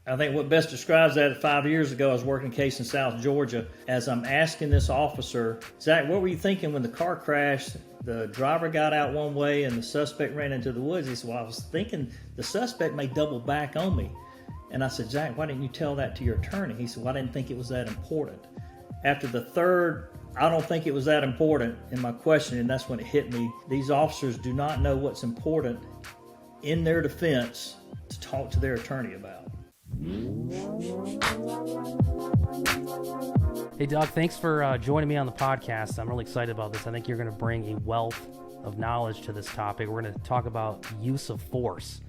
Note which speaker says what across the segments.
Speaker 1: I think what best describes that, 5 years ago, I was working a case in South Georgia. As I'm asking this officer, Zach, what were you thinking when the car crashed? The driver got out one way and the suspect ran into the woods. He said, well, I was thinking the suspect may double back on me. And I said, Zach, why didn't you tell that to your attorney? He said, well, I didn't think it was that important. After the third, I don't think it was that important in my question, and that's when it hit me. These officers do not know what's important in their defense to talk to their attorney about.
Speaker 2: Hey, Doug, thanks for joining me on the podcast. I'm really excited about this. I think you're going to bring a wealth of knowledge to this topic. We're going to talk about use of force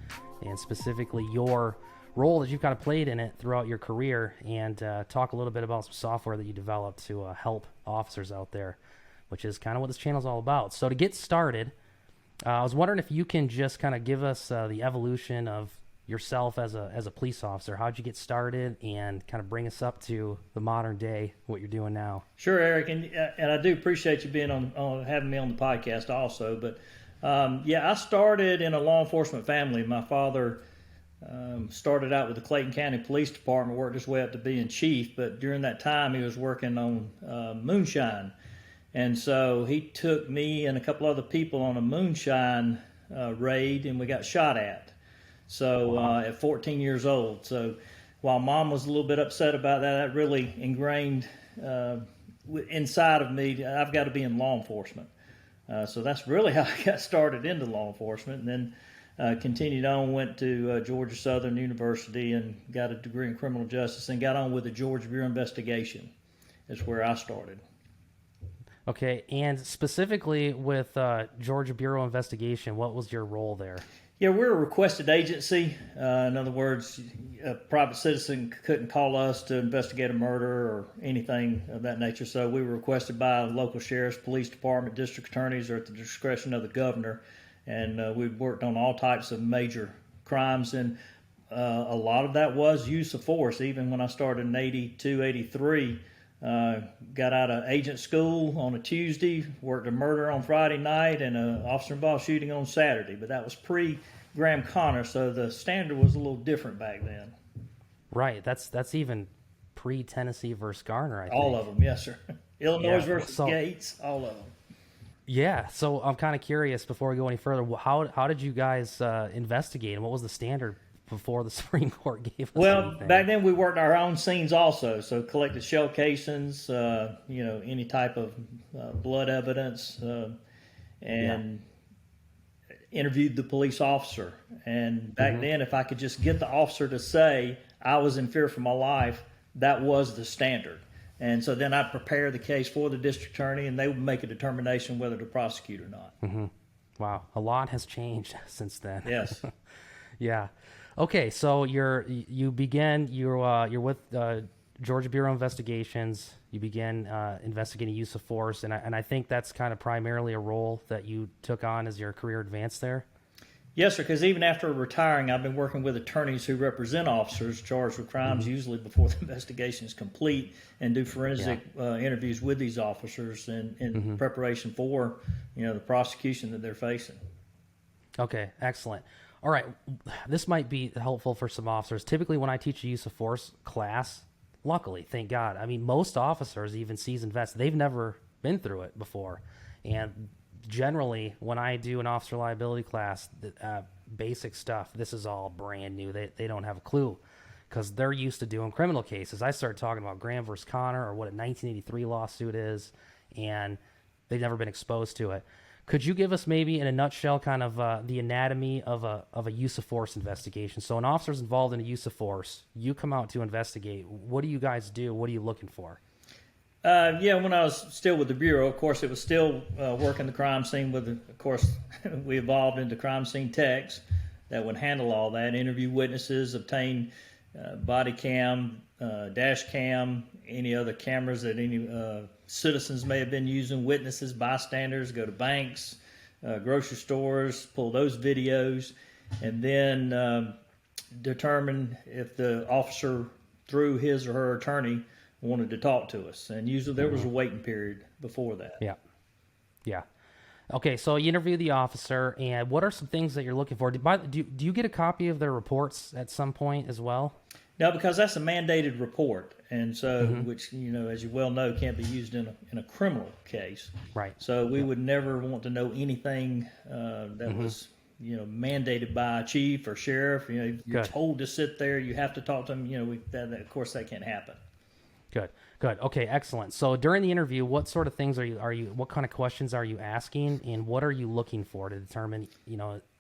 Speaker 2: and specifically your role that you've kind of played in it throughout your career, and talk a little bit about some software that you developed to help officers out there, which is kind of what this channel is all about. So to get started, I was wondering if you can just kind of give us the evolution of yourself as a police officer. How'd you get started, and kind of bring us up to the modern day, what you're doing now?
Speaker 1: Sure, Eric, and I do appreciate you being on having me on the podcast also. But I started in a law enforcement family. My father started out with the Clayton County Police Department, worked his way up to being chief, but during that time he was working on moonshine. And so he took me and a couple other people on a moonshine raid, and we got shot at. So at 14 years old. So while Mom was a little bit upset about that, that really ingrained inside of me, I've got to be in law enforcement. So that's really how I got started into law enforcement, and then continued on, went to Georgia Southern University and got a degree in criminal justice, and got on with the Georgia Bureau of Investigation. That's where I started.
Speaker 2: Okay, and specifically with Georgia Bureau of Investigation, what was your role there?
Speaker 1: Yeah, we're a requested agency. In other words, a private citizen couldn't call us to investigate a murder or anything of that nature. So we were requested by local sheriffs, police department, district attorneys, or at the discretion of the governor. And we worked on all types of major crimes. And a lot of that was use of force. Even when I started in 82, 83, got out of agent school on a Tuesday, worked a murder on Friday night, and an officer-involved shooting on Saturday. But that was pre-Graham Connor, so the standard was a little different back then.
Speaker 2: Right. That's even pre-Tennessee versus Garner, I think.
Speaker 1: All of them, yes, sir. Illinois versus Gates, all of them.
Speaker 2: Yeah. So I'm kind of curious, before we go any further, how did you guys investigate, and what was the standard before the Supreme Court gave us anything?
Speaker 1: Back then we worked our own scenes also, so collected shell casings, any type of blood evidence, and interviewed the police officer. And back then, if I could just get the officer to say I was in fear for my life, that was the standard. And so then I'd prepare the case for the district attorney, and they would make a determination whether to prosecute or not.
Speaker 2: Mm-hmm. Wow, a lot has changed since then.
Speaker 1: Yes.
Speaker 2: Yeah. Okay, so you're with Georgia Bureau of Investigations. You began investigating use of force, and I think that's kind of primarily a role that you took on as your career advanced there.
Speaker 1: Yes, sir, because even after retiring, I've been working with attorneys who represent officers charged with crimes, usually before the investigation is complete, and do forensic interviews with these officers in preparation for the prosecution that they're facing.
Speaker 2: Okay, excellent. All right, this might be helpful for some officers. Typically, when I teach a use of force class, luckily, thank God, I mean, most officers, even seasoned vets, they've never been through it before. And generally, when I do an officer liability class, basic stuff, this is all brand new. They don't have a clue because they're used to doing criminal cases. I started talking about Graham versus Connor, or what a 1983 lawsuit is, and they've never been exposed to it. Could you give us, maybe in a nutshell, kind of the anatomy of a use of force investigation? So an officer's involved in a use of force. You come out to investigate. What do you guys do? What are you looking for?
Speaker 1: When I was still with the Bureau, of course, it was still working the crime scene of course, we evolved into crime scene techs that would handle all that, interview witnesses, obtain body cam, dash cam, any other cameras that any citizens may have been using, witnesses, bystanders, go to banks, grocery stores, pull those videos, and then determine if the officer, through his or her attorney, wanted to talk to us. And usually there was a waiting period before that.
Speaker 2: Yeah. Okay, so you interview the officer, and what are some things that you're looking for? Do you get a copy of their reports at some point as well?
Speaker 1: No, because that's a mandated report, and so which as you well know, can't be used in a criminal case.
Speaker 2: Right.
Speaker 1: So we would never want to know anything that was mandated by a chief or sheriff. You're
Speaker 2: Good.
Speaker 1: told to sit there. You have to talk to them. Of course that can't happen.
Speaker 2: Good. Okay, excellent. So during the interview, what sort of things what kind of questions are you asking, and what are you looking for to determine,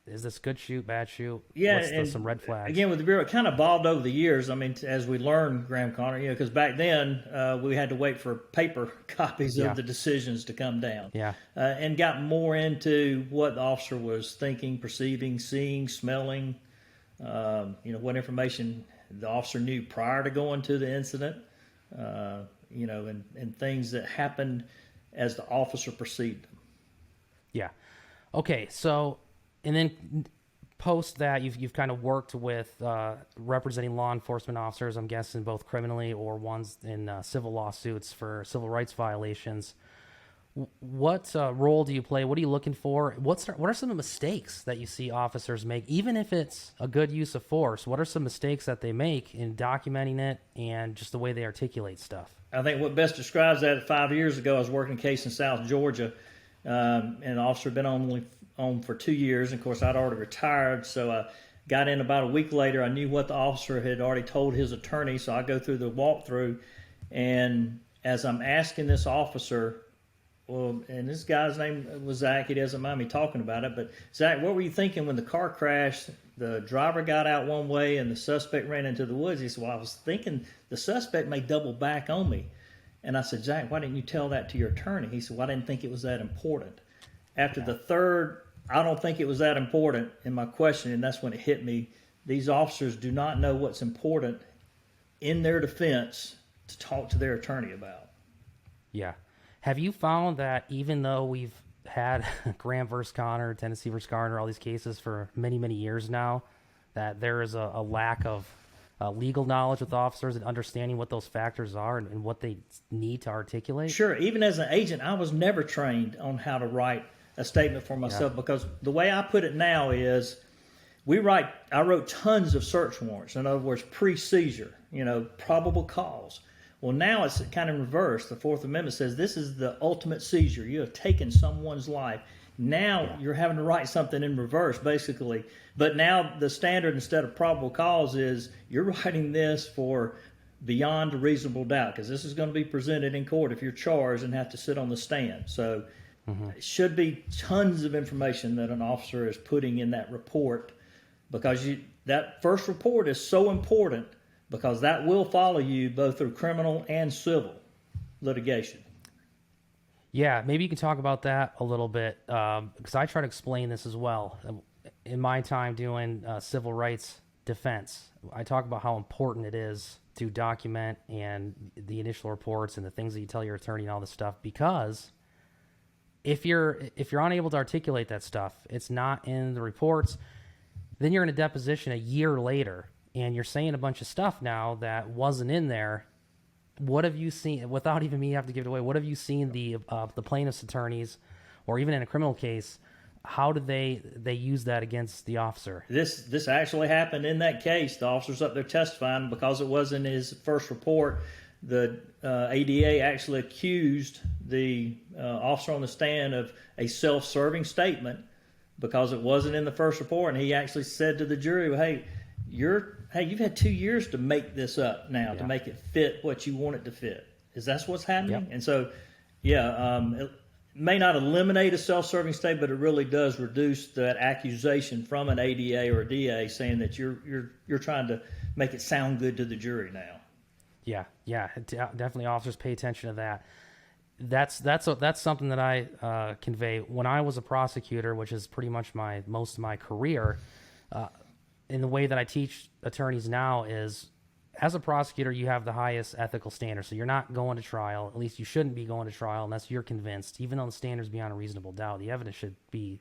Speaker 2: is this good shoot, bad shoot?
Speaker 1: Yeah,
Speaker 2: What's some red flags?
Speaker 1: Again, with the Bureau, it kind of evolved over the years. I mean, as we learned, Graham Connor, because back then we had to wait for paper copies of the decisions to come down.
Speaker 2: Yeah.
Speaker 1: And got more into what the officer was thinking, perceiving, seeing, smelling, what information the officer knew prior to going to the incident, and things that happened as the officer perceived them.
Speaker 2: Yeah. Okay, so... And then post that, you've kind of worked with representing law enforcement officers, I'm guessing both criminally or ones in civil lawsuits for civil rights violations. What role do you play? What are you looking for? What are some of the mistakes that you see officers make, even if it's a good use of force? What are some mistakes that they make in documenting it and just the way they articulate stuff?
Speaker 1: I think what best describes that, 5 years ago, I was working a case in South Georgia, and an officer had been on for 2 years. And of course, I'd already retired, so I got in about a week later. I knew what the officer had already told his attorney, so I go through the walkthrough, and as I'm asking this officer, and this guy's name was Zach. He doesn't mind me talking about it, but Zach, what were you thinking when the car crashed? The driver got out one way and the suspect ran into the woods. He said, well, I was thinking the suspect may double back on me. And I said, Zach, why didn't you tell that to your attorney? He said, well, I didn't think it was that important. After the third, I don't think it was that important in my question, and that's when it hit me. These officers do not know what's important in their defense to talk to their attorney about.
Speaker 2: Yeah. Have you found that even though we've had Graham versus Connor, Tennessee versus Garner, all these cases for many, many years now, that there is a lack of legal knowledge with officers and understanding what those factors are and what they need to articulate?
Speaker 1: Sure. Even as an agent, I was never trained on how to write a statement for myself, because the way I put it now is I wrote tons of search warrants. In other words, pre-seizure, probable cause. Well, now it's kind of reversed. The Fourth Amendment says this is the ultimate seizure. You have taken someone's life. Now you're having to write something in reverse, basically. But now the standard, instead of probable cause, is you're writing this for beyond a reasonable doubt, because this is going to be presented in court if you're charged and have to sit on the stand. So it should be tons of information that an officer is putting in that report, because that first report is so important, because that will follow you both through criminal and civil litigation.
Speaker 2: Yeah, maybe you can talk about that a little bit, because I try to explain this as well. In my time doing civil rights defense, I talk about how important it is to document and the initial reports and the things that you tell your attorney and all this stuff, because if you're unable to articulate that stuff, it's not in the reports, then you're in a deposition a year later and you're saying a bunch of stuff now that wasn't in there. What have you seen, without even me having to give it away, what have you seen the plaintiff's attorneys, or even in a criminal case, how did they use that against the officer? This
Speaker 1: actually happened in that case. The officer's up there testifying, because it wasn't his first report. The ADA actually accused the officer on the stand of a self-serving statement, because it wasn't in the first report. And he actually said to the jury, well, hey, you've had 2 years to make this up now, to make it fit what you want it to fit. Is that what's happening? Yep. And so, it may not eliminate a self-serving statement, but it really does reduce that accusation from an ADA or a DA saying that you're trying to make it sound good to the jury now.
Speaker 2: Yeah, definitely. Officers pay attention to that. That's something that I convey when I was a prosecutor, which is pretty much most of my career. In the way that I teach attorneys now is, as a prosecutor, you have the highest ethical standards. So you're not going to trial. At least you shouldn't be going to trial unless you're convinced, even though the standard's beyond a reasonable doubt. The evidence should be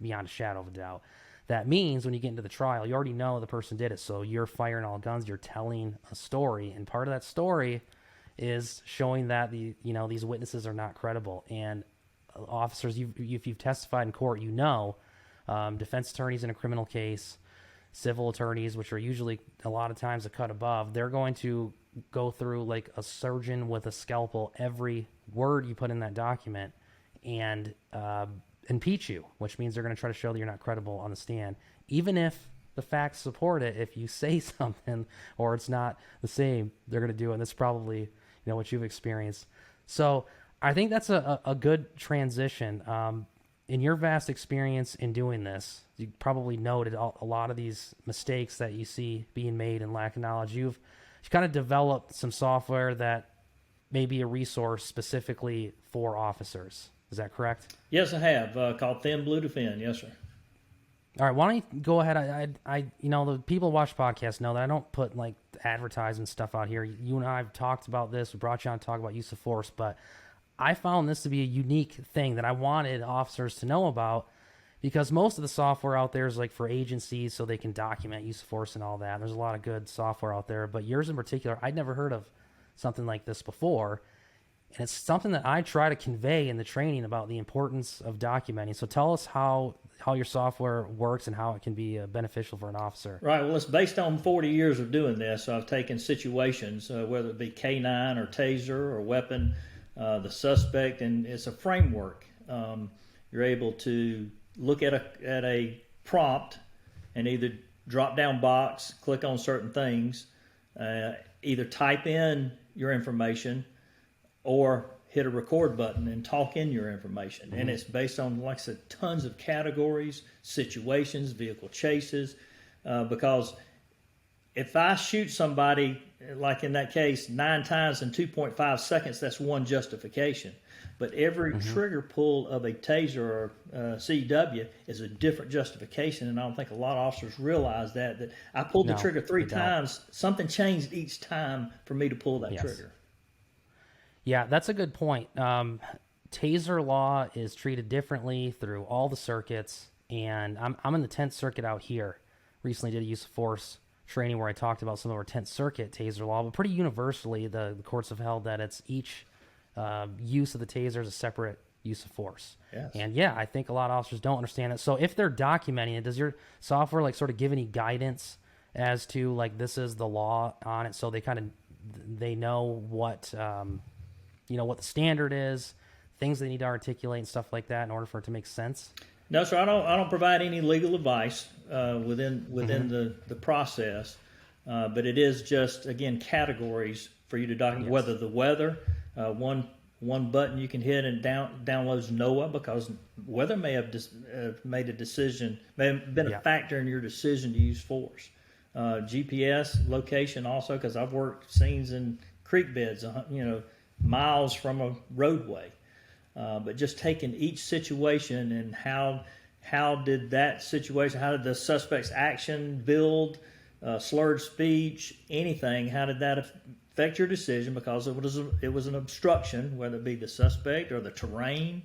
Speaker 2: beyond a shadow of a doubt. That means when you get into the trial, you already know the person did it. So you're firing all guns. You're telling a story, and part of that story is showing that these witnesses are not credible. And officers, if you've testified in court, defense attorneys in a criminal case, civil attorneys, which are usually a lot of times a cut above, they're going to go through like a surgeon with a scalpel every word you put in that document and impeach you, which means they're going to try to show that you're not credible on the stand, even if the facts support it. If you say something or it's not the same, they're going to do it. And that's probably what you've experienced. So I think that's a good transition. In your vast experience in doing this, you probably noted a lot of these mistakes that you see being made and lack of knowledge. You've kind of developed some software that may be a resource specifically for officers. Is that correct?
Speaker 1: Yes, I have, called Thin Blue Defend. Yes, sir.
Speaker 2: All right, why don't you go ahead? The people who watch podcasts know that I don't put like advertising stuff out here. You and I have talked about this. We brought you on to talk about use of force, but I found this to be a unique thing that I wanted officers to know about, because most of the software out there is like for agencies so they can document use of force and all that. There's a lot of good software out there, but yours in particular, I'd never heard of something like this before. And it's something that I try to convey in the training about the importance of documenting. So tell us how your software works and how it can be beneficial for an officer.
Speaker 1: Right. Well, it's based on 40 years of doing this. So I've taken situations, whether it be K9 or taser or weapon, the suspect, and it's a framework. You're able to look at a prompt and either drop down box, click on certain things, either type in your information or hit a record button and talk in your information. Mm-hmm. And it's based on, like I said, tons of categories, situations, vehicle chases, because if I shoot somebody, like in that case, 9 times in 2.5 seconds, that's one justification. But every trigger pull of a taser or CW is a different justification, and I don't think a lot of officers realize that I pulled the trigger 3 times, something changed each time for me to pull that trigger.
Speaker 2: Yeah, that's a good point. Taser law is treated differently through all the circuits, and I'm in the 10th Circuit out here. Recently did a use of force training where I talked about some of our 10th Circuit taser law, but pretty universally the courts have held that it's each use of the taser is a separate use of force.
Speaker 1: Yes.
Speaker 2: And yeah, I think a lot of officers don't understand it. So if they're documenting it, does your software like sort of give any guidance as to like this is the law on it, so they know what what the standard is, things they need to articulate and stuff like that in order for it to make sense?
Speaker 1: No, sir. I don't provide any legal advice within the process, but it is just, again, categories for you to document. Yes. Whether the weather, one button you can hit and downloads NOAA, because weather may have made a decision, may have been a factor in your decision to use force. GPS location also, because I've worked scenes in creek beds, miles from a roadway. But just taking each situation and how did that situation, how did the suspect's action build, slurred speech, anything, how did that affect your decision, because it was an obstruction, whether it be the suspect or the terrain,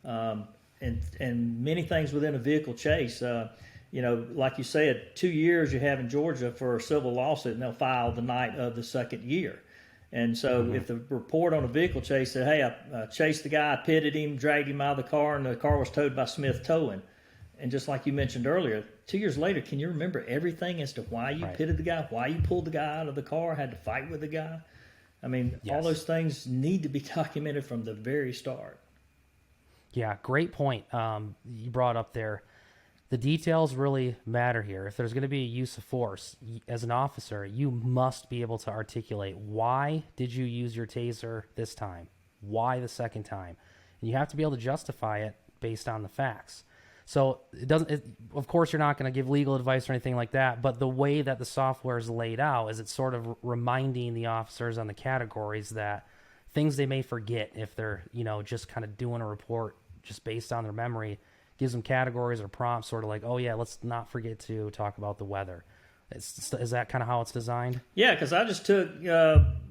Speaker 1: and many things within a vehicle chase. Like you said, 2 years you have in Georgia for a civil lawsuit, and they'll file the night of the second year. And so if the report on a vehicle chase said, hey, I chased the guy, I pitted him, dragged him out of the car, and the car was towed by Smith Towing. And just like you mentioned earlier, 2 years later, can you remember everything as to why you pitted the guy, why you pulled the guy out of the car, had to fight with the guy? I mean, all those things need to be documented from the very start.
Speaker 2: Yeah, great point you brought up there. The details really matter here. If there's going to be a use of force, as an officer, you must be able to articulate why did you use your taser this time? Why the second time? And you have to be able to justify it based on the facts. So of course, you're not going to give legal advice or anything like that, but the way that the software is laid out is it's sort of reminding the officers on the categories that things they may forget if they're, just kind of doing a report just based on their memory. Gives them categories or prompts, sort of like, oh yeah, let's not forget to talk about the weather. Is that kind of how it's designed? Yeah,
Speaker 1: because I just took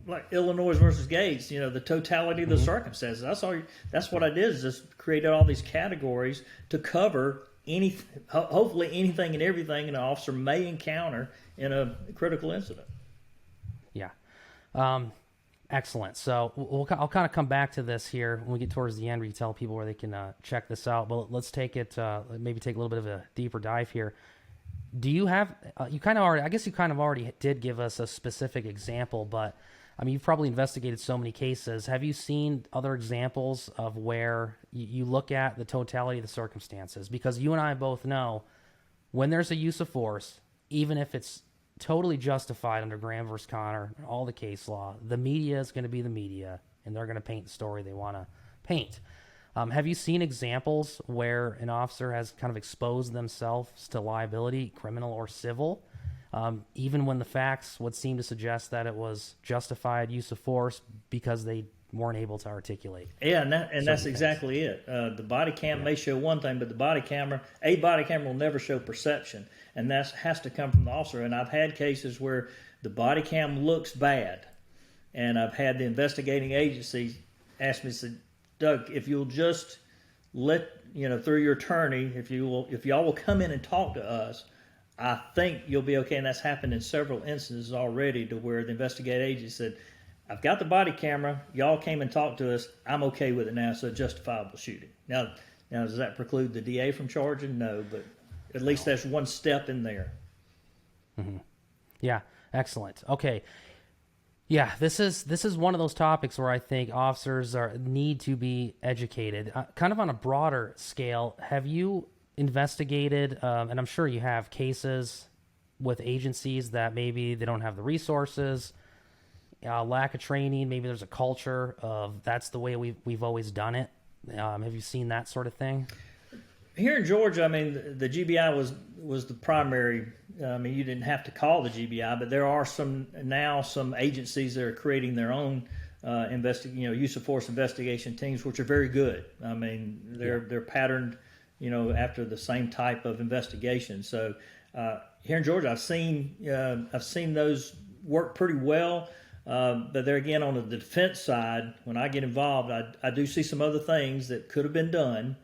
Speaker 1: like Illinois versus Gates, the totality of the circumstances. That's what I did, is just created all these categories to cover hopefully anything and everything an officer may encounter in a critical incident.
Speaker 2: Yeah. Excellent. So I'll kind of come back to this here when we get towards the end, where you tell people where they can check this out. But let's take it, maybe take a little bit of a deeper dive here. Do you have, you kind of already, I guess you kind of already did give us a specific example, but I mean, you've probably investigated so many cases. Have you seen other examples of where you look at the totality of the circumstances? Because you and I both know when there's a use of force, even if it's totally justified under Graham versus Connor and all the case law, the media is going to be the media, and they're going to paint the story they want to paint. Have you seen examples where an officer has kind of exposed themselves to liability, criminal or civil, even when the facts would seem to suggest that it was justified use of force because they weren't able to articulate?
Speaker 1: Yeah, and that's exactly it. The body cam may show one thing, but a body camera will never show perception, and that has to come from the officer. And I've had cases where the body cam looks bad, and I've had the investigating agency ask me, said, Doug, if you'll just let, through your attorney, if y'all will come in and talk to us, I think you'll be okay. And that's happened in several instances already, to where the investigating agency said, I've got the body camera, y'all came and talked to us, I'm okay with it now, so justifiable shooting. Now does that preclude the DA from charging? No, but at least that's one step in there.
Speaker 2: Mm-hmm. Yeah, excellent. Okay. Yeah, this is one of those topics where I think officers need to be educated. Kind of on a broader scale, have you investigated, and I'm sure you have, cases with agencies that maybe they don't have the resources, lack of training, maybe there's a culture of that's the way we've always done it. Have you seen that sort of thing?
Speaker 1: Here in Georgia, I mean, the GBI was the primary. I mean, you didn't have to call the GBI, but there are some agencies that are creating their own use of force investigation teams, which are very good. I mean, they're patterned, after the same type of investigation. So here in Georgia, I've seen those work pretty well. But there again, on the defense side, when I get involved, I do see some other things that could have been done.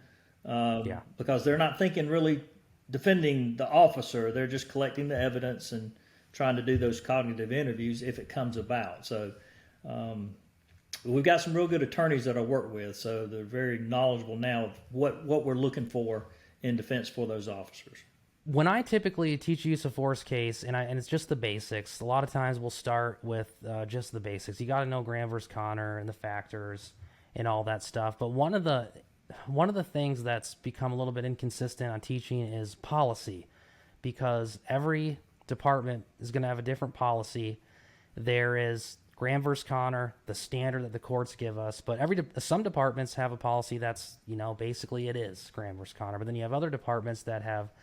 Speaker 1: Because they're not thinking really defending the officer. They're just collecting the evidence and trying to do those cognitive interviews if it comes about. So we've got some real good attorneys that I work with, so they're very knowledgeable now of what we're looking for in defense for those officers.
Speaker 2: When I typically teach a use of force case, and it's just the basics, a lot of times we'll start with just the basics. You got to know Graham versus Connor and the factors and all that stuff. But one of the things that's become a little bit inconsistent on teaching is policy, because every department is going to have a different policy. There is Graham versus Connor, the standard that the courts give us, but some departments have a policy that's, basically it is Graham versus Connor. But then you have other departments that have,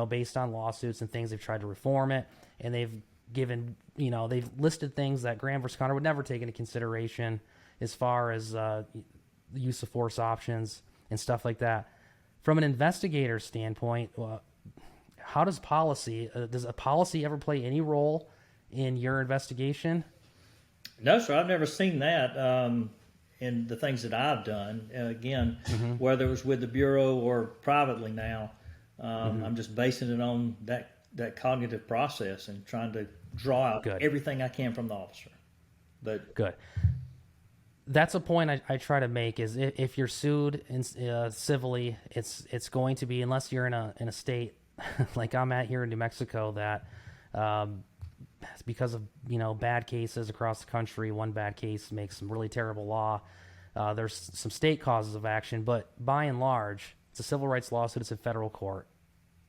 Speaker 2: based on lawsuits and things, they've tried to reform it, and they've given, they've listed things that Graham versus Connor would never take into consideration as far as the use of force options and stuff like that. From an investigator standpoint, how does a policy ever play any role in your investigation?
Speaker 1: No, sir. I've never seen that in the things that I've done. Again, whether it was with the Bureau or privately now, I'm just basing it on that cognitive process and trying to draw out everything I can from the officer. But
Speaker 2: good. That's a point I try to make, is if you're sued civilly, it's going to be, unless you're in a state like I'm at here in New Mexico, that because of bad cases across the country, one bad case makes some really terrible law. There's some state causes of action, but by and large, it's a civil rights lawsuit. It's in federal court.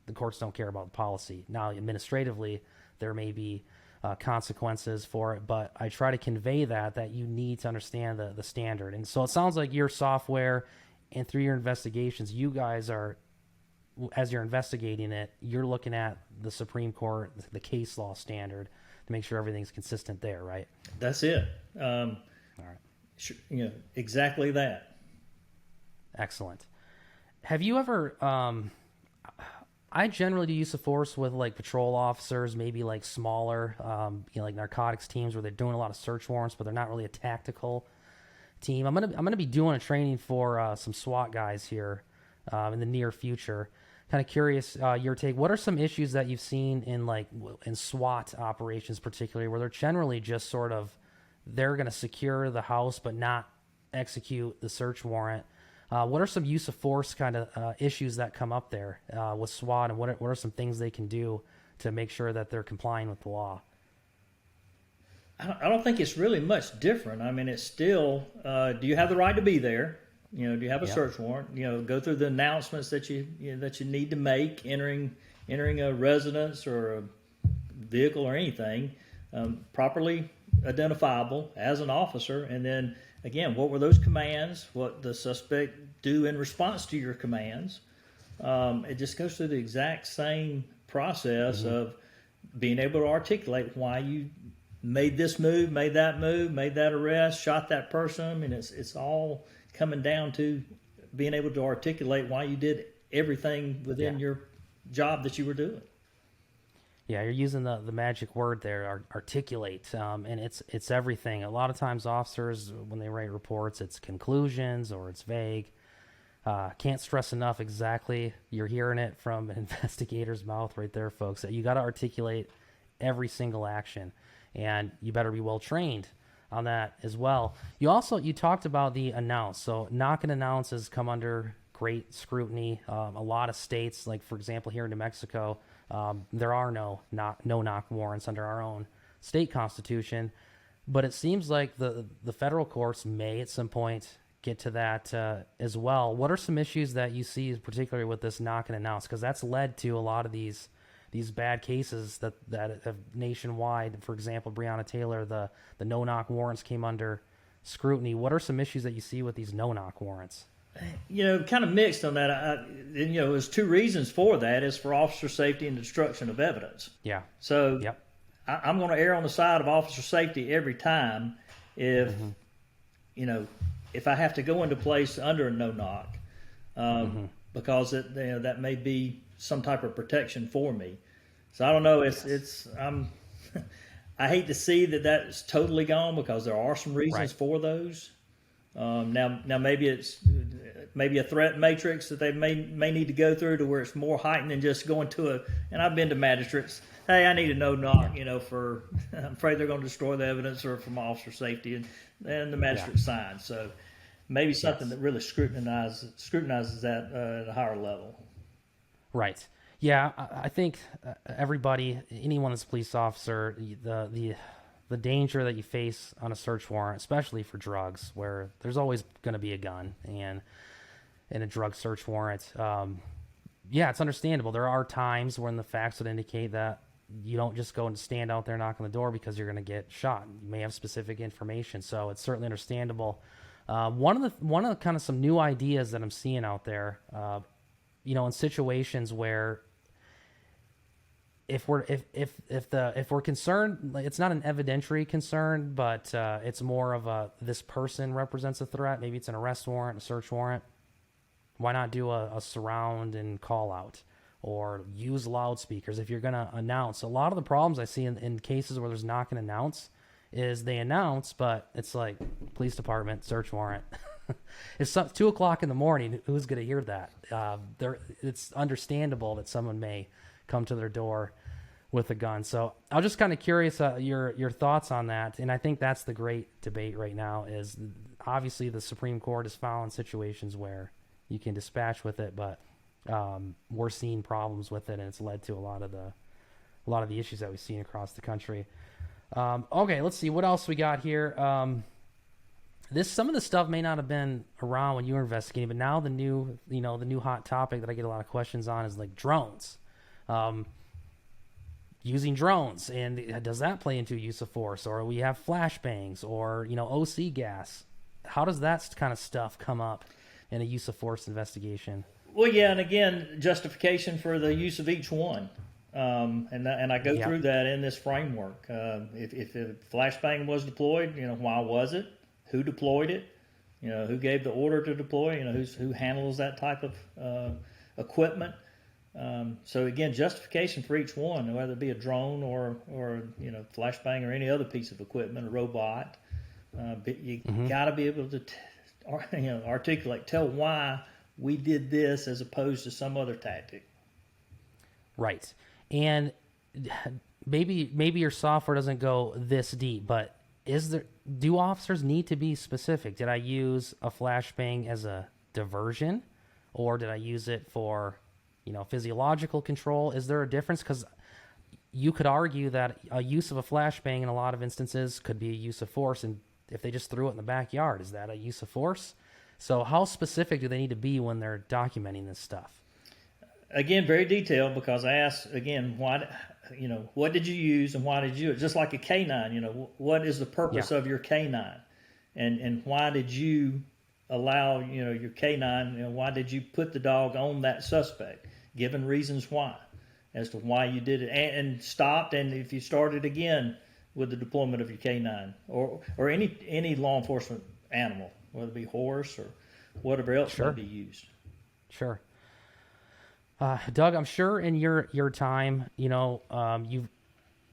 Speaker 2: The courts don't care about the policy. Now, administratively, there may be consequences for it, but I try to convey that you need to understand the standard. And so it sounds like your software, and through your investigations, you guys are, as you're investigating it, you're looking at the Supreme Court, the case law standard, to make sure everything's consistent there, right?
Speaker 1: That's it.
Speaker 2: All right.
Speaker 1: Exactly that.
Speaker 2: Excellent. Have you ever, I generally do use of force with like patrol officers, maybe like smaller, like narcotics teams where they're doing a lot of search warrants, but they're not really a tactical team. I'm gonna be doing a training for some SWAT guys here in the near future. Kind of curious your take. What are some issues that you've seen in SWAT operations, particularly, where they're generally just sort of, they're going to secure the house but not execute the search warrant? What are some use of force kind of issues that come up there with SWAT, and what are some things they can do to make sure that they're complying with the law?
Speaker 1: I don't think it's really much different. I mean, it's still, do you have the right to be there? Do you have a search warrant? Go through the announcements that you need to make entering a residence or a vehicle or anything, properly identifiable as an officer. And then again, what were those commands? What the suspect do in response to your commands? It just goes through the exact same process of being able to articulate why you made this move, made that arrest, shot that person. I mean, it's all coming down to being able to articulate why you did everything within your job that you were doing.
Speaker 2: Yeah, you're using the magic word there, articulate, and it's everything. A lot of times officers, when they write reports, it's conclusions or it's vague. Can't stress enough exactly. You're hearing it from an investigator's mouth right there, folks. You got to articulate every single action, and you better be well trained on that as well. You talked about the announce. So knock and announce has come under great scrutiny. A lot of states, like for example here in New Mexico, there are no knock warrants under our own state constitution, but it seems like the federal courts may at some point get to that as well. What are some issues that you see, particularly with this knock and announce? Because that's led to a lot of these bad cases that have nationwide. For example, Breonna Taylor, the no knock warrants came under scrutiny. What are some issues that you see with these no knock warrants?
Speaker 1: Kind of mixed on that. There's two reasons for that. Is for officer safety and destruction of evidence.
Speaker 2: Yeah.
Speaker 1: So I'm going to err on the side of officer safety every time if if I have to go into place under a no knock, because that may be some type of protection for me. So I don't know. I hate to see that's totally gone, because there are some reasons for those. Now maybe it's a threat matrix that they may need to go through to where it's more heightened than just going to and I've been to magistrates. Hey, I need a no knock, for I'm afraid they're going to destroy the evidence or for my officer safety, and the magistrate signs. So maybe something that really scrutinizes that at a higher level.
Speaker 2: Right. Yeah, I think anyone that's a police officer, the danger that you face on a search warrant, especially for drugs, where there's always going to be a gun and in a drug search warrant. It's understandable. There are times when the facts would indicate that you don't just go and stand out there and knock on the door because you're going to get shot. You may have specific information, so it's certainly understandable. One of the kind of some new ideas that I'm seeing out there, in situations where if we're concerned, it's not an evidentiary concern, but it's more of this person represents a threat. Maybe it's an arrest warrant, a search warrant. Why not do a surround and call out, or use loudspeakers if you're going to announce? A lot of the problems I see in cases where there's knock and announce is they announce, but it's like police department, search warrant. It's 2:00 in the morning. Who's going to hear that? It's understandable that someone may come to their door with a gun. So I'm just kind of curious your thoughts on that. And I think that's the great debate right now. Is obviously the Supreme Court has found situations where you can dispatch with it, but we're seeing problems with it, and it's led to a lot of the issues that we've seen across the country. Okay, let's see what else we got here. Some of the stuff may not have been around when you were investigating, but now the new hot topic that I get a lot of questions on is like drones. Using drones, and does that play into use of force, or we have flashbangs, or OC gas? How does that kind of stuff come up in a use of force investigation?
Speaker 1: Well, yeah, and again, justification for the use of each one, and I go through that in this framework. If a flashbang was deployed, why was it? Who deployed it? Who gave the order to deploy? Who handles that type of equipment? So again, justification for each one, whether it be a drone or flashbang or any other piece of equipment, a robot. But you got to be able to articulate, tell why we did this as opposed to some other tactic.
Speaker 2: Right. And maybe your software doesn't go this deep, but do officers need to be specific? Did I use a flashbang as a diversion, or did I use it for physiological control? Is there a difference? Because you could argue that a use of a flashbang in a lot of instances could be a use of force. And if they just threw it in the backyard, is that a use of force? So how specific do they need to be when they're documenting this stuff?
Speaker 1: Again, very detailed, because I asked again, why, what did you use and why did you do it? Just like a canine, what is the purpose of your canine, and why did you allow, your canine, why did you put the dog on that suspect? Given reasons why, as to why you did it, and stopped, and if you started again with the deployment of your canine or any law enforcement animal, whether it be horse or whatever else may be used.
Speaker 2: Sure. Doug, I'm sure in your time,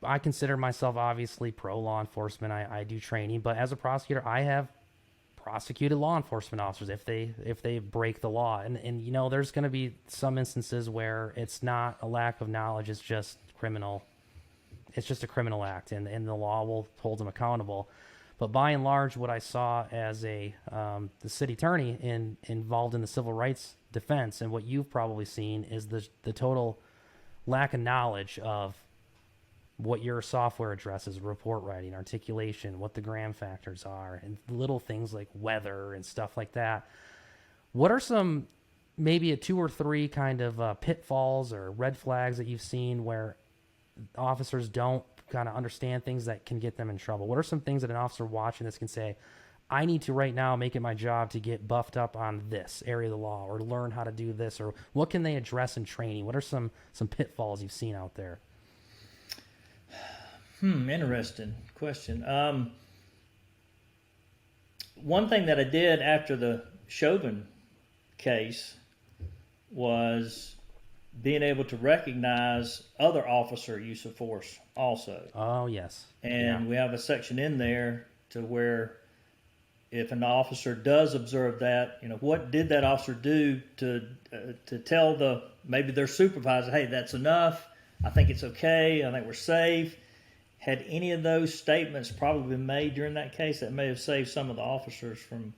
Speaker 2: I consider myself obviously pro law enforcement. I do training, but as a prosecutor, I have prosecuted law enforcement officers if they break the law. And there's going to be some instances where it's not a lack of knowledge, it's just criminal. It's just a criminal act, and the law will hold them accountable. But by and large, what I saw as the city attorney involved in the civil rights defense, and what you've probably seen, is the total lack of knowledge of what your software addresses, report writing, articulation, what the gram factors are, and little things like weather and stuff like that. What are some, maybe a 2 or 3 kind of pitfalls or red flags that you've seen where officers don't kind of understand things that can get them in trouble? What are some things that an officer watching this can say, I need to right now make it my job to get buffed up on this area of the law, or learn how to do this, or what can they address in training? What are some pitfalls you've seen out there?
Speaker 1: Interesting question. One thing that I did after the Chauvin case was being able to recognize other officer use of force also.
Speaker 2: Oh, yes.
Speaker 1: And we have a section in there to where if an officer does observe that, what did that officer do to tell maybe their supervisor, hey, that's enough. I think it's okay. I think we're safe. Had any of those statements probably been made during that case, that may have saved some of the officers from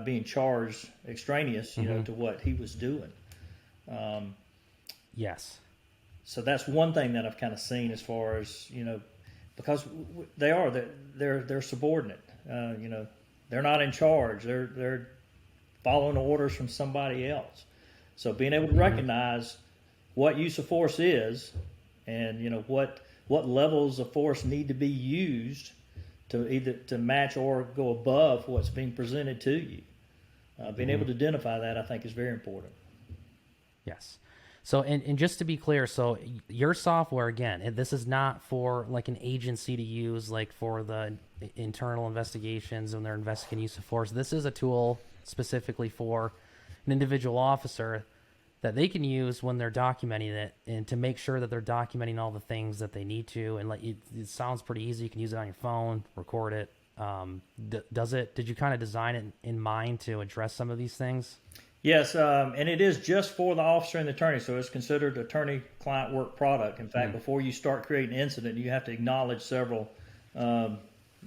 Speaker 1: being charged extraneous, to what he was doing.
Speaker 2: Yes.
Speaker 1: So that's one thing that I've kind of seen, as far as, because they're subordinate. They're not in charge. They're following orders from somebody else. So being able to recognize what use of force is, and what levels of force need to be used to either to match or go above what's being presented to you. Being able to identify that, I think, is very important.
Speaker 2: Yes. So, and just to be clear, so your software, again, this is not for like an agency to use, like for the internal investigations when they're investigating use of force. This is a tool specifically for an individual officer that they can use when they're documenting it, and to make sure that they're documenting all the things that they need to. And it sounds pretty easy. You can use it on your phone, record it. Did you kind of design it in mind to address some of these things?
Speaker 1: Yes, and it is just for the officer and the attorney, so it's considered attorney-client work product. In fact, before you start creating an incident, you have to acknowledge several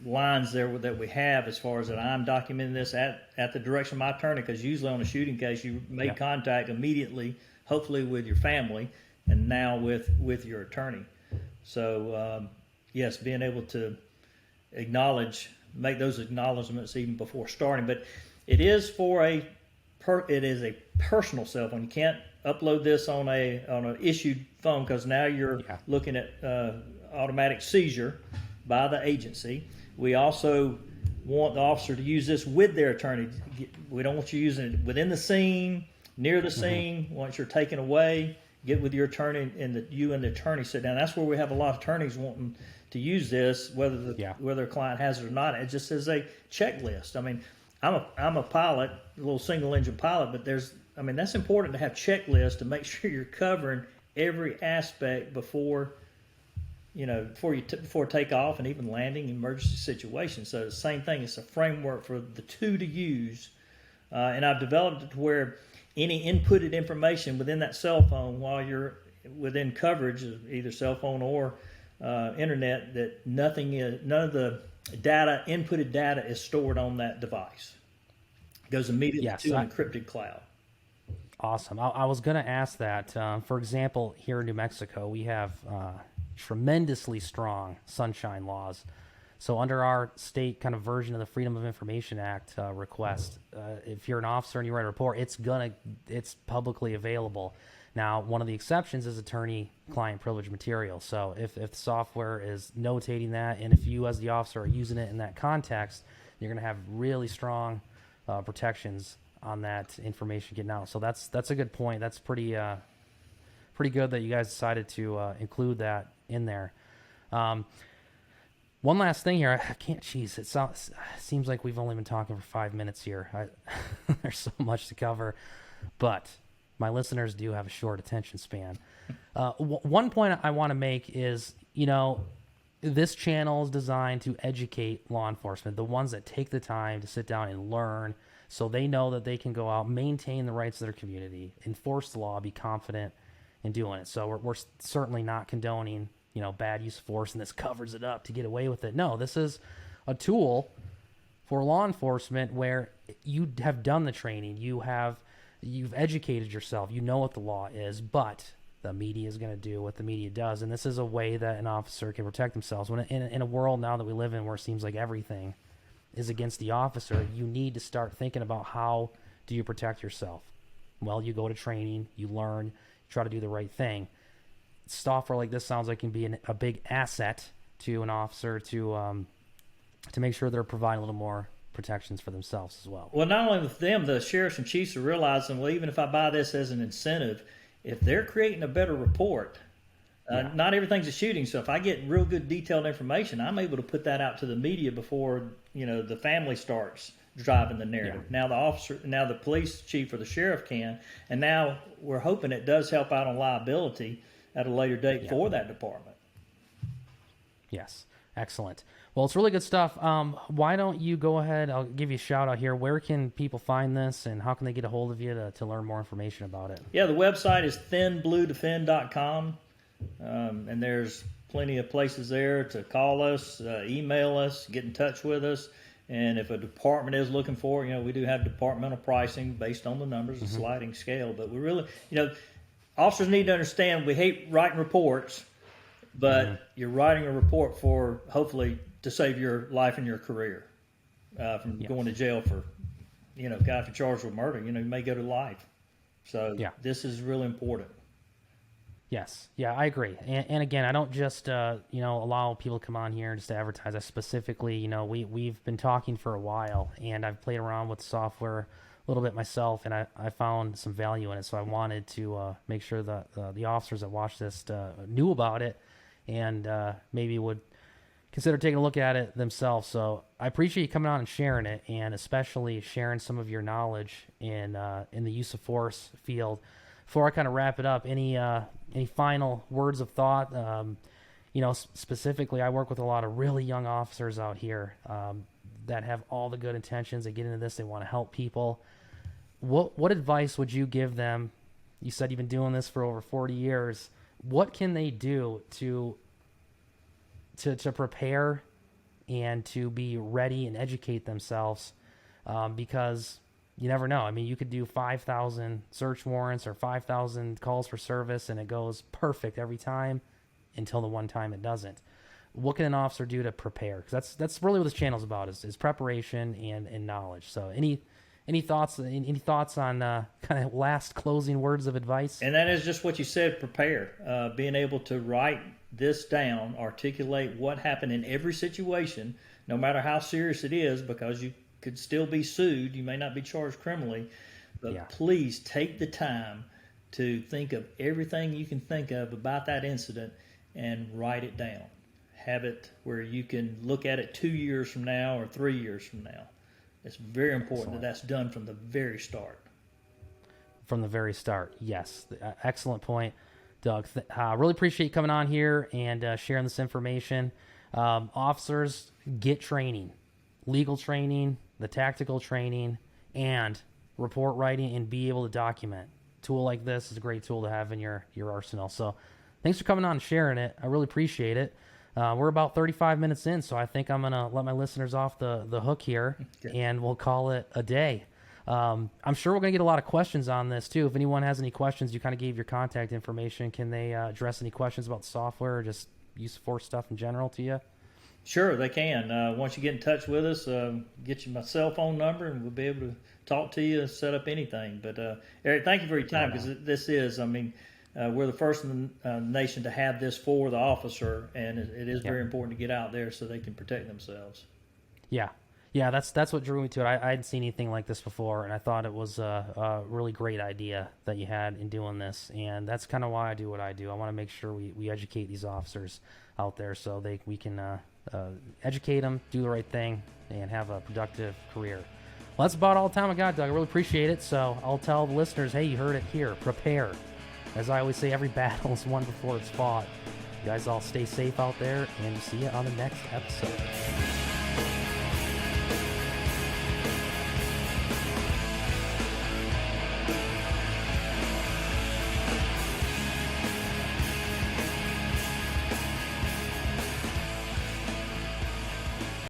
Speaker 1: lines there that we have, as far as that I'm documenting this at the direction of my attorney, because usually on a shooting case, you make contact immediately, hopefully with your family, and now with your attorney. So, yes, being able to make those acknowledgments even before starting. But it is it is a personal cell phone. You can't upload this on an issued phone, because now you're looking at automatic seizure by the agency. We also want the officer to use this with their attorney. We don't want you using it within the scene, near the scene. Once you're taken away, get with your attorney, and you and the attorney sit down. That's where we have a lot of attorneys wanting to use this, whether their client has it or not. It just is a checklist. I mean, I'm a pilot, a little single engine pilot, but that's important to have checklists to make sure you're covering every aspect before takeoff and even landing, emergency situations. So the same thing. It's a framework for the two to use, and I've developed it to where any inputted information within that cell phone, while you're within coverage of either cell phone or internet, that none of the inputted data is stored on that device. It goes immediately to an encrypted cloud.
Speaker 2: Awesome. I was going to ask that. For example, here in New Mexico, we have tremendously strong sunshine laws. So under our state kind of version of the Freedom of Information Act request, if you're an officer and you write a report, it's publicly available. Now, one of the exceptions is attorney-client privilege material. So if the software is notating that, and if you as the officer are using it in that context, you're going to have really strong protections on that information getting out. So that's a good point. That's pretty good that you guys decided to include that in there. One last thing here. I can't. Jeez, it seems like we've only been talking for 5 minutes here. There's so much to cover, but my listeners do have a short attention span. One point I want to make is, this channel is designed to educate law enforcement, the ones that take the time to sit down and learn, so they know that they can go out, maintain the rights of their community, enforce the law, be confident in doing it. So we're certainly not condoning, bad use of force, and this covers it up to get away with it. No, this is a tool for law enforcement where you have done the training, you've educated yourself, you know what the law is, but the media is going to do what the media does, and this is a way that an officer can protect themselves. When in a world now that we live in where it seems like everything is against the officer, you need to start thinking about how do you protect yourself. Well, you go to training, you learn, you try to do the right thing. Software like this sounds like it can be a big asset to an officer to make sure they're providing a little more protections for themselves as well.
Speaker 1: Well, not only with them, the sheriffs and chiefs are realizing, well, even if I buy this as an incentive, if they're creating a better report, not everything's a shooting. So if I get real good detailed information, I'm able to put that out to the media before, the family starts driving the narrative. Yeah. Now the police chief or the sheriff can, and now we're hoping it does help out on liability at a later date for that department.
Speaker 2: Yes. Excellent. Well, it's really good stuff. Why don't you go ahead? I'll give you a shout out here. Where can people find this, and how can they get a hold of you to learn more information about it?
Speaker 1: Yeah, the website is thinbluedefend.com, and there's plenty of places there to call us, email us, get in touch with us. And if a department is looking for it, we do have departmental pricing based on the numbers, a sliding scale. But we really, officers need to understand we hate writing reports, but you're writing a report for hopefully to save your life and your career from going to jail for, guy if you're charged with murder, you may go to life. So this is really important.
Speaker 2: Yes. Yeah, I agree. And again, I don't just, allow people to come on here just to advertise. I specifically, we've been talking for a while, and I've played around with software a little bit myself, and I found some value in it. So I wanted to make sure that the officers that watch this knew about it and maybe would consider taking a look at it themselves. So I appreciate you coming on and sharing it, and especially sharing some of your knowledge in the use of force field. Before I kind of wrap it up, any final words of thought? Specifically, I work with a lot of really young officers out here that have all the good intentions. They get into this, they want to help people. What advice would you give them? You said you've been doing this for over 40 years. What can they do to prepare and to be ready and educate themselves? Because you never know. I mean, you could do 5,000 search warrants or 5,000 calls for service, and it goes perfect every time until the one time it doesn't. What can an officer do to prepare? Because that's really what this channel is about, is preparation and knowledge. So any thoughts on kind of last closing words of advice?
Speaker 1: And that is just what you said, prepare. Being able to write this down, articulate what happened in every situation, no matter how serious it is, because you could still be sued. You may not be charged criminally, but please take the time to think of everything you can think of about that incident and write it down. Have it where you can look at it 2 years from now or 3 years from now. It's very important that that's done from the very start.
Speaker 2: From the very start, yes. Excellent point, Doug. I really appreciate you coming on here and sharing this information. Officers, get training, legal training, the tactical training, and report writing, and be able to document. A tool like this is a great tool to have in your arsenal. So thanks for coming on and sharing it. I really appreciate it. We're about 35 minutes in, so I think I'm going to let my listeners off the hook here, and we'll call it a day. I'm sure we're going to get a lot of questions on this, too. If anyone has any questions, you kind of gave your contact information. Can they address any questions about the software, or just use of force stuff in general to you?
Speaker 1: Sure, they can. Once you get in touch with us, get you my cell phone number, and we'll be able to talk to you and set up anything. But Eric, thank you for your time, because this is, we're the first in the nation to have this for the officer, and it is very important to get out there so they can protect themselves.
Speaker 2: Yeah. Yeah, that's what drew me to it. I hadn't seen anything like this before, and I thought it was a really great idea that you had in doing this. And that's kind of why I do what I do. I want to make sure we educate these officers out there so we can educate them, do the right thing, and have a productive career. Well, that's about all the time I got, Doug. I really appreciate it. So I'll tell the listeners, hey, you heard it here. Prepare. As I always say, every battle is won before it's fought. You guys all stay safe out there, and see you on the next episode.